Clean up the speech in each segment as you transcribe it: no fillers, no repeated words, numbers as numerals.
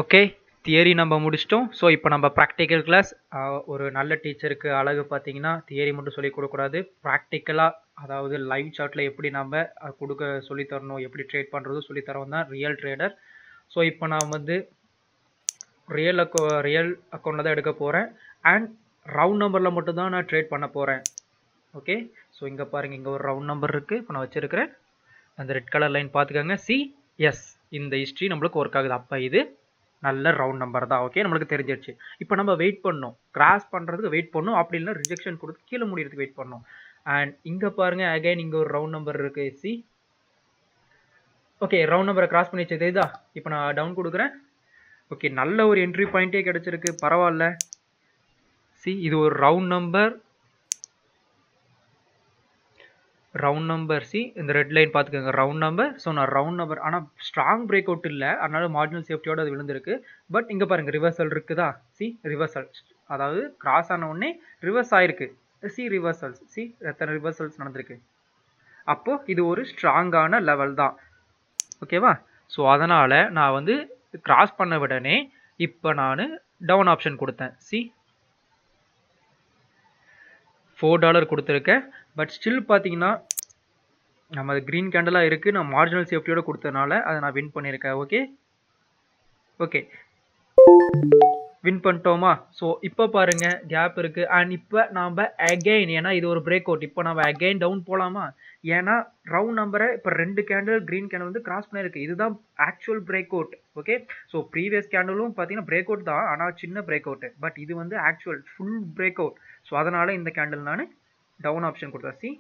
Okay, theory நம்ம முடிச்சிட்டோம். So இப்போ நம்ம ப்ராக்டிக்கல் கிளாஸ். ஒரு நல்ல டீச்சருக்கு அழகு பார்த்தீங்கன்னா தியரி மட்டும் சொல்லிக் கொடுக்கக்கூடாது, ப்ராக்டிக்கலாக அதாவது லைவ் சார்ட்டில் எப்படி நம்ம சொல்லித்தரணும், எப்படி ட்ரேட் பண்ணுறதும் சொல்லித்தரவும் தான் ரியல் ட்ரேடர். ஸோ இப்போ நான் வந்து ரியல் அக்கௌண்ட்டில் தான் எடுக்க போகிறேன் அண்ட் ரவுண்ட் நம்பரில் மட்டும்தான் நான் ட்ரேட் பண்ண போகிறேன். ஓகே, ஸோ இங்கே பாருங்கள், இங்கே ஒரு ரவுண்ட் நம்பர் இருக்குது. இப்போ நான் வச்சுருக்கிறேன் அந்த ரெட் கலர் லைன் பார்த்துக்கோங்க. எஸ், இந்த ஹிஸ்ட்ரி நம்மளுக்கு ஒர்க் ஆகுது. அப்போ இது நல்ல ரவுண்ட் நம்பர் தான். ஓகே, நம்மளுக்கு தெரிஞ்சிருச்சு. இப்போ நம்ம வெயிட் பண்ணணும், கிராஸ் பண்ணுறதுக்கு வெயிட் பண்ணணும், அப்படி இல்லைன்னா ரிஜெக்ஷன் கொடுத்து கீழே முடியறதுக்கு வெயிட் பண்ணணும். அண்ட் இங்கே பாருங்க, அகைன் இங்கே ஒரு ரவுண்ட் நம்பர் இருக்கு. ஓகே, ரவுண்ட் நம்பரை கிராஸ் பண்ணி வச்சது இதா. இப்போ நான் டவுன் கொடுக்குறேன். ஓகே, நல்ல ஒரு என்ட்ரி பாயிண்டே கிடைச்சிருக்கு, பரவாயில்ல. இது ஒரு ரவுண்ட் நம்பர். இந்த ரெட் லைன் பார்த்துக்கோங்க, ரவுண்ட் நம்பர். ஸோ நான் ரவுண்ட் நம்பர், ஆனால் ஸ்ட்ராங் பிரேக் அவுட் இல்லை, அதனால மார்ஜினல் சேஃப்டியோட அது விழுந்திருக்கு. பட் இங்கே பாருங்க, ரிவர்சல் இருக்குதா. ரிவர்சல், அதாவது கிராஸ் ஆன உடனே ரிவர்ஸ் ஆயிருக்கு. ரிவர்சல்ஸ், எத்தனை ரிவர்சல்ஸ் நடந்திருக்கு. அப்போ இது ஒரு ஸ்ட்ராங்கான லெவல் தான். ஓகேவா. ஸோ அதனால நான் வந்து கிராஸ் பண்ண உடனே இப்போ நான் டவுன் ஆப்ஷன் கொடுத்தேன். $4 கொடுத்துருக்கேன். பட் ஸ்டில் பார்த்தீங்கன்னா நம்ம க்ரீன் கேண்டலாக இருக்குது, நான் மார்ஜினல் சேஃப்டியோட கொடுத்ததுனால அதை நான் வின் பண்ணியிருக்கேன். Okay, win பண்ணிட்டோமா. ஸோ இப்போ பாருங்கள், கேப் இருக்குது. அண்ட் இப்போ நாம் அகைன், ஏன்னா இது ஒரு பிரேக் அவுட், இப்போ நம்ம அகைன் டவுன் போகலாமா. ஏன்னா ரவுண்ட் நம்பரை இப்போ 2 கேண்டில் க்ரீன் கேண்டில் வந்து கிராஸ் பண்ணியிருக்கு. இதுதான் actual break out. Okay, so previous கேண்டிலும் பார்த்தீங்கன்னா பிரேக் அவுட் தான், ஆனால் சின்ன பிரேக் அவுட். பட் இது வந்து actual full break out. So அதனால் இந்த கேண்டில் நான் டவுன் ஆப்ஷன் கொடுத்தேன்.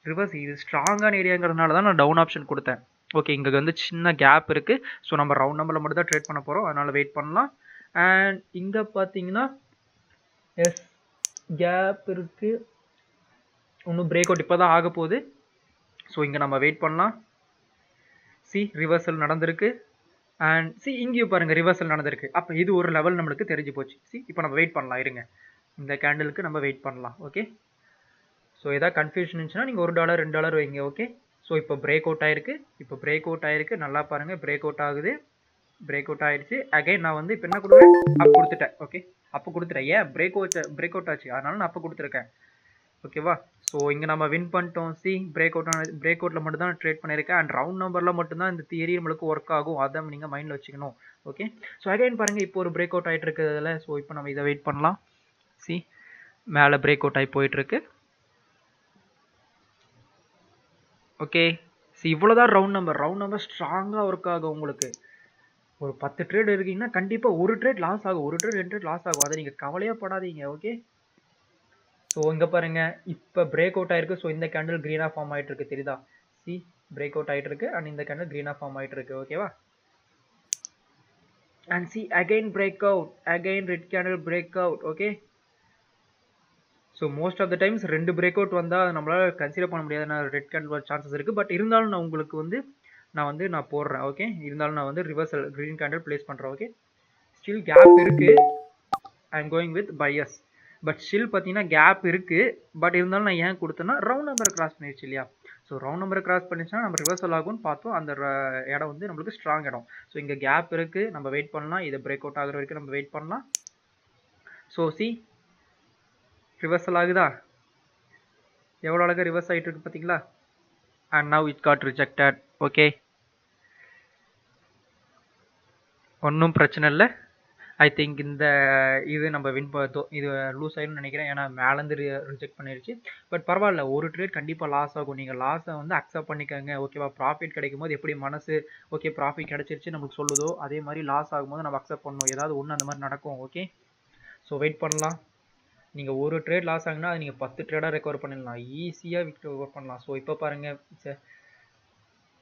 ரிவர்ஸ், இது ஸ்ட்ராங்கான ஏரியாங்கிறதுனால தான் நான் டவுன் ஆப்ஷன் கொடுத்தேன். ஓகே, இங்கே வந்து சின்ன கேப் இருக்குது. ஸோ நம்ம ரவுண்ட் நம்பரில் மட்டும் தான் ட்ரேட் பண்ண போகிறோம், அதனால் வெயிட் பண்ணலாம். அண்ட் இங்கே பார்த்தீங்கன்னா எஸ், கேப் இருக்குது, இன்னும் பிரேக் அவுட் இப்போ தான் ஆக போகுது. ஸோ இங்கே நம்ம வெயிட் பண்ணலாம். ரிவர்சல் நடந்திருக்கு. அண்ட் இங்கேயும் பாருங்கள், ரிவர்சல் நடந்திருக்கு. அப்போ இது ஒரு லெவல் நம்மளுக்கு தெரிஞ்சு போச்சு. இப்போ நம்ம வெயிட் பண்ணலாம், இருங்க, இந்த கேண்டிலுக்கு நம்ம வெயிட் பண்ணலாம். ஓகே, ஸோ எதாவது கன்ஃபியூஷன் இருந்துச்சுன்னா நீங்கள் $1 $2 வைங்க. ஓகே, ஸோ இப்போ பிரேக் அவுட் ஆயிருக்கு. நல்லா பாருங்கள், பிரேக் அவுட் ஆகுது, பிரேக் அவுட் ஆயிடுச்சு. அகைன் நான் வந்து இப்போ என்ன கொடுக்குறேன், அப் கொடுத்துட்டேன். ஓகே, அப்போ கொடுத்துட்டேன். ஏன் பிரேக் அவுட் ஆச்சு, அதனால நான் அப்போ கொடுத்துருக்கேன். ஓகேவா. ஸோ இங்கே நம்ம வின் பண்ணிட்டோம். பிரேக் அவுட்டில் மட்டும் தான் ட்ரேட் பண்ணியிருக்கேன். அண்ட் ரவுண்ட் நம்பரில் மட்டும்தான் இந்த தியரி நம்மளுக்கு ஒர்க் ஆகும், அதை நீங்கள் மைண்டில் வச்சுக்கணும். ஓகே, ஸோ அகைன் பாருங்கள், இப்போ ஒரு பிரேக் அவுட் ஆகிட்டு இருக்குதுல. ஸோ இப்போ நம்ம இதை வெயிட் பண்ணலாம். மேலே பிரேக் அவுட் ஆகி போயிட்டுருக்கு. ஓகே, இவ்வளோதான் ரவுண்ட் நம்பர் ஸ்ட்ராங்காக ஒர்க் ஆகும். உங்களுக்கு ஒரு 10 ட்ரேட் இருக்கீங்கன்னா கண்டிப்பாக ஒரு ட்ரேட் லாஸ் ஆகும், ஒரு ட்ரேட் 2 ட்ரேட் லாஸ் ஆகும். அதை நீங்கள் கவலையே படாதீங்க. ஓகே, ஸோ இங்கே பாருங்கள், இப்போ பிரேக் அவுட் ஆயிருக்கு. ஸோ இந்த கேண்டில் க்ரீனாக ஃபார்ம் ஆகிட்டு இருக்கு, தெரியுதா. பிரேக் அவுட் ஆகிட்டு இருக்கு அண்ட் இந்த கேண்டில் க்ரீனாக ஃபார்ம் ஆகிட்டு இருக்கு. ஓகேவா. And again break out, again red candle break out. Okay, so most of the times 2 break out வந்தால் நம்மளால் கன்சிடர் பண்ண முடியாது, நான் ரெட் கேண்டில் வர சான்சஸ் இருக்குது. பட் இருந்தாலும் நான் உங்களுக்கு வந்து நான் போடுறேன். ஓகே, இருந்தாலும் நான் வந்து ரிவர்சல் க்ரீன் கேண்டில் பிளேஸ் பண்ணுறேன். ஓகே, ஸ்டில் கேப் இருக்குது. I am going with bias. But still பார்த்தீங்கன்னா கேப் இருக்குது. பட் இருந்தாலும் நான் ஏன் கொடுத்தேன்னா ரவுண்ட் நம்பரை கிராஸ் பண்ணிடுச்சு இல்லையா. ஸோ ரவுண்ட் நம்பரை கிராஸ் பண்ணிச்சுன்னா நம்ம ரிவர்சல் ஆகும்னு பார்த்தோம். அந்த இடம் வந்து நம்மளுக்கு ஸ்ட்ராங் இடம். ஸோ இங்கே கேப் இருக்குது, நம்ம வெயிட் பண்ணலாம். இதை பிரேக் அவுட் ஆகிற வரைக்கும் நம்ம வெயிட் பண்ணலாம். ஸோ ரிவர்சல் ஆகுதா, எவ்வளோ அழகாக ரிவர்ஸ் ஆகிட்டு இருக்கு பார்த்தீங்களா. And now it got rejected. Okay, ஒன்றும் பிரச்சனை இல்லை. ஐ திங்க் இந்த இது நம்ம வின் பார்த்தோம், இது லூஸ் ஆகிடும்னு நினைக்கிறேன், ஏன்னா மேலேருந்து ரிஜெக்ட் பண்ணிடுச்சு. பட் பரவாயில்ல, ஒரு ட்ரேட் கண்டிப்பாக லாஸ் ஆகும். நீங்கள் லாஸை வந்து அக்செப்ட் பண்ணிக்கோங்க. ஓகேவா. ப்ராஃபிட் கிடைக்கும் போது எப்படி மனசு ஓகே ப்ராஃபிட் கிடச்சிருச்சு நம்மளுக்கு சொல்லுதோ, அதே மாதிரி லாஸ் ஆகும்போது நம்ம அக்செப்ட் பண்ணணும். ஏதாவது ஒன்று அந்த மாதிரி நடக்கும். ஓகே, ஸோ வெயிட் பண்ணலாம். நீங்கள் ஒரு ட்ரேட் லாஸ் ஆகுனா அது நீங்கள் 10 ட்ரேடாக ரெக்கவர் பண்ணிடலாம், ஈஸியாக ரெக்கவர் பண்ணலாம். ஸோ இப்போ பாருங்கள்,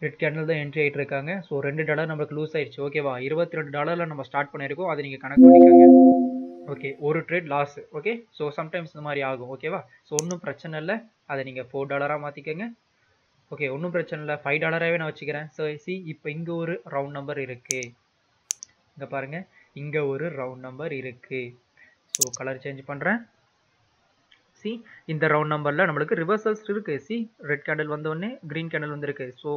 ரெட் கேண்டில் தான் என்ட்ரி ஆகிட்டு இருக்காங்க. ஸோ $2 நம்மளுக்கு லூஸ் ஆயிடுச்சு. ஓகேவா. $22 நம்ம ஸ்டார்ட் பண்ணியிருக்கோம், அதை நீங்கள் கணக்கு பண்ணிக்கோங்க. ஓகே, ஒரு trade loss. Okay, so sometimes இந்த மாதிரி ஆகும். ஓகேவா. ஸோ ஒன்றும் பிரச்சனை இல்லை, அதை நீங்கள் $4 மாற்றிக்கோங்க. ஓகே, ஒன்றும் பிரச்சனை இல்லை, $5 நான் வச்சுக்கிறேன். ஸோ இப்போ இங்கே ஒரு ரவுண்ட் நம்பர் இருக்குது, இங்கே பாருங்கள், இங்கே ஒரு ரவுண்ட் நம்பர் இருக்குது. ஸோ கலர் சேஞ்ச் பண்ணுறேன். சி இந்த ரவுண்ட் நம்பரில் நம்மளுக்கு ரிவர்சல்ஸ் இருக்குது. சி ரெட் கேண்டில் வந்தோடனே க்ரீன் கேண்டில் வந்திருக்கு. ஸோ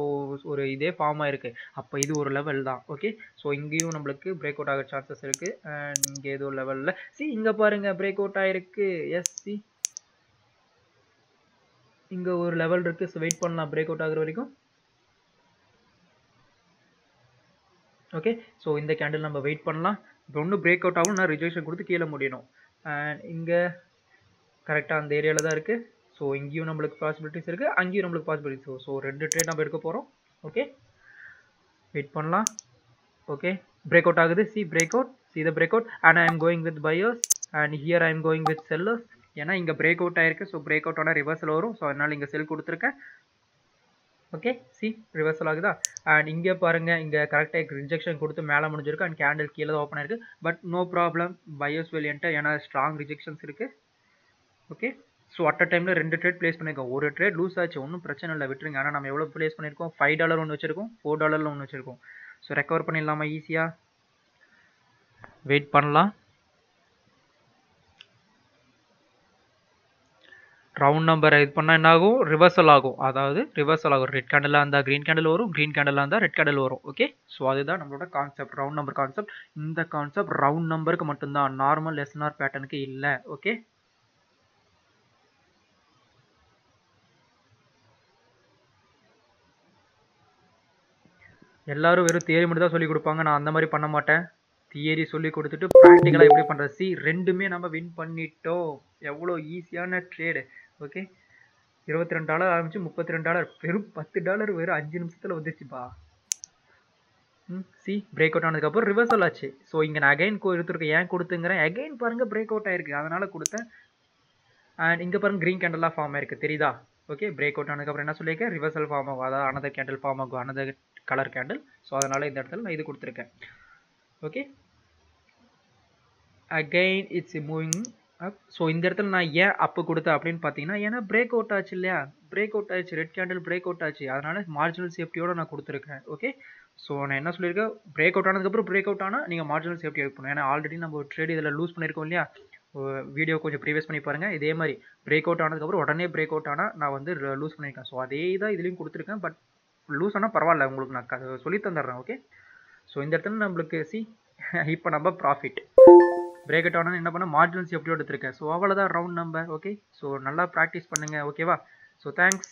ஒரு இதே ஃபார்ம் ஆயிருக்கு. அப்போ இது ஒரு லெவல் தான். ஓகே, ஸோ இங்கேயும் நம்மளுக்கு பிரேக் அவுட் ஆக சான்சஸ் இருக்குது. அண்ட் இங்கே ஏதோ லெவலில் சி இங்கே பாருங்கள் பிரேக் அவுட் ஆகிருக்கு. எஸ் சி இங்கே ஒரு லெவல் இருக்குது. ஸோ வெயிட் பண்ணலாம் பிரேக் அவுட் ஆகிற வரைக்கும். ஓகே, ஸோ இந்த கேண்டில் நம்ம வெயிட் பண்ணலாம். இப்போ ஒன்றும் பிரேக் அவுட் ஆகும், நான் ரிஜெக்ஷன் கொடுத்து கீழே முடியணும். அண்ட் இங்கே கரெக்டாக அந்த ஏரியாவில் தான் இருக்குது. ஸோ இங்கேயும் நம்மளுக்கு பாசிபிலிட்டிஸ் இருக்குது, அங்கேயும் நம்மளுக்கு பாசிபிலிட்டிஸ். ஸோ 2 ட்ரேட் நம்ம எடுக்க போகிறோம். ஓகே, வெயிட் பண்ணலாம். ஓகே, பிரேக் அவுட் ஆகுது. C break out, see the break out. And I am going with buyers and here I am going with sellers. ஏன்னா இங்கே பிரேக் அவுட் ஆயிருக்கு. ஸோ பிரேக் அவுட் ஆனால் reversal வரும். So அதனால் இங்கே செல் கொடுத்துருக்கேன். ஓகே, சி ரிவர்சல் ஆகுதா. அண்ட் இங்கே பாருங்கள், இங்கே கரெக்டாக ரிஜெக்ஷன் கொடுத்து மேலே முடிஞ்சிருக்கு. அண்ட் கேண்டில் கீழே தான் ஓப்பன் ஆயிருக்கு. But no problem, buyers will enter. ஏன்னா ஸ்ட்ராங் ரிஜெக்ஷன்ஸ் இருக்குது. ஓகே, ஸோ அட் அ டைமில் 2 ட்ரேட் ப்ளேஸ் பண்ணியிருக்கோம். ஒரு ட்ரேட் லூஸ் ஆச்சு, ஒன்றும் பிரச்சனை இல்லை, விட்டுருங்க. ஆனால் நம்ம எவ்வளோ ப்ளேஸ் பண்ணியிருக்கோம்? $5 ஒன்று வச்சுருக்கோம், $4 ஒன்று வச்சுருக்கோம். ஸோ ரெக்கவர் பண்ணிடலாமா ஈஸியாக? வெயிட் பண்ணலாம். ரவுண்ட் நம்பரை இது பண்ணால் என்ன ஆகும்? ரிவர்சல் ஆகும். அதாவது ரிவர்சல் ஆகும். ரெட் கேண்டிலாக இருந்தால் க்ரீன் கேண்டில் வரும், க்ரீன் கேண்டிலாக இருந்தால் ரெட் கேண்டில் வரும். ஓகே, ஸோ அதுதான் நம்மளோட கான்செப்ட், ரவுண்ட் நம்பர் கான்செப்ட். இந்த கான்செப்ட் ரவுண்ட் நம்பருக்கு மட்டும்தான், நார்மல் எஸ்என்ஆர் பேட்டர்னுக்கு இல்லை. ஓகே, எல்லாரும் வெறும் தியரி மட்டும் தான் சொல்லி கொடுப்பாங்க. நான் அந்த மாதிரி பண்ண மாட்டேன். தியரி சொல்லி கொடுத்துட்டு ப்ராக்டிக்கலாக எப்படி பண்ணுறது. சி ரெண்டுமே நம்ம வின் பண்ணிட்டோம். எவ்வளோ ஈஸியான ட்ரேடு. ஓகே, $22 ஆரம்பிச்சு $32, வெறும் $10 வெறும் 5 நிமிஷத்தில் வந்துச்சுப்பா. சி பிரேக் அவுட் ஆனதுக்கப்புறம் ரிவர்சல் ஆச்சு. ஸோ இங்கே நான் அகைன் எடுத்துருக்கேன். ஏன் கொடுத்துங்கிறேன், அகைன் பாருங்கள் பிரேக் அவுட் ஆயிருக்கு, அதனால் கொடுத்தேன். அண்ட் இங்கே பாருங்கள் க்ரீன் கேண்டலாக ஃபார்ம் ஆயிருக்கு, தெரியுதா? ஓகே, பிரேக் அவுட் ஆனதுக்கப்புறம் என்ன சொல்லியிருக்கேன்? ரிவர்சல் ஃபார்ம் ஆகும், அதாவது அனதர் கேண்டில் ஃபார்ம் ஆகும், அனதர் கலர் கேண்டில். ஸோ அதனால் இந்த இடத்துல நான் இது கொடுத்துருக்கேன். Okay, again it's moving up. So இந்த இடத்துல நான் ஏன் அப்பு கொடுத்தேன் அப்படின்னு பார்த்தீங்கன்னா, ஏன்னா பிரேக் அவுட் ஆச்சு இல்லையா? பிரேக் அவுட் ஆச்சு, ரெட் கேண்டில் பிரேக் அவுட் ஆச்சு, அதனால் மார்ஜினல் சேஃப்டியோடு நான் கொடுத்துருக்கேன். ஓகே, ஸோ நான் என்ன சொல்லியிருக்கேன்? பிரேக் அவுட் ஆனதுக்கப்புறம் பிரேக் அவுட் ஆனால் நீங்கள் மார்ஜினல் சேஃப்டி எடுக்கணும். ஏன்னா ஆல்ரெடி நம்ம ஒரு ட்ரேட் இதில் லூஸ் பண்ணியிருக்கோம் இல்லையா? வீடியோ கொஞ்சம் ப்ரீவியஸ் பண்ணி பாருங்கள். இதே மாதிரி பிரேக் அவுட் ஆனதுக்கப்புறம் உடனே பிரேக் அவுட் ஆனால் நான் வந்து லூஸ் பண்ணியிருக்கேன். ஸோ அதே தான் இதுலேயும் கொடுத்துருக்கேன். பட் லூஸ் ஆனால் பரவாயில்ல, உங்களுக்கு நான் சொல்லி தந்துடுறேன். ஓகே, ஸோ இந்த இடத்துல நம்மளுக்கு சி இப்போ நம்ம ப்ராஃபிட் பிரேக் அவுட் ஆனால் என்ன பண்ண மார்ஜினல் சேஃப்டியோடு எடுத்திருக்கேன். ஸோ அவ்வளோதான் ரவுண்ட் நம்பர். ஓகே, ஸோ நல்லா ப்ராக்டிஸ் பண்ணுங்கள். ஓகேவா? So thanks.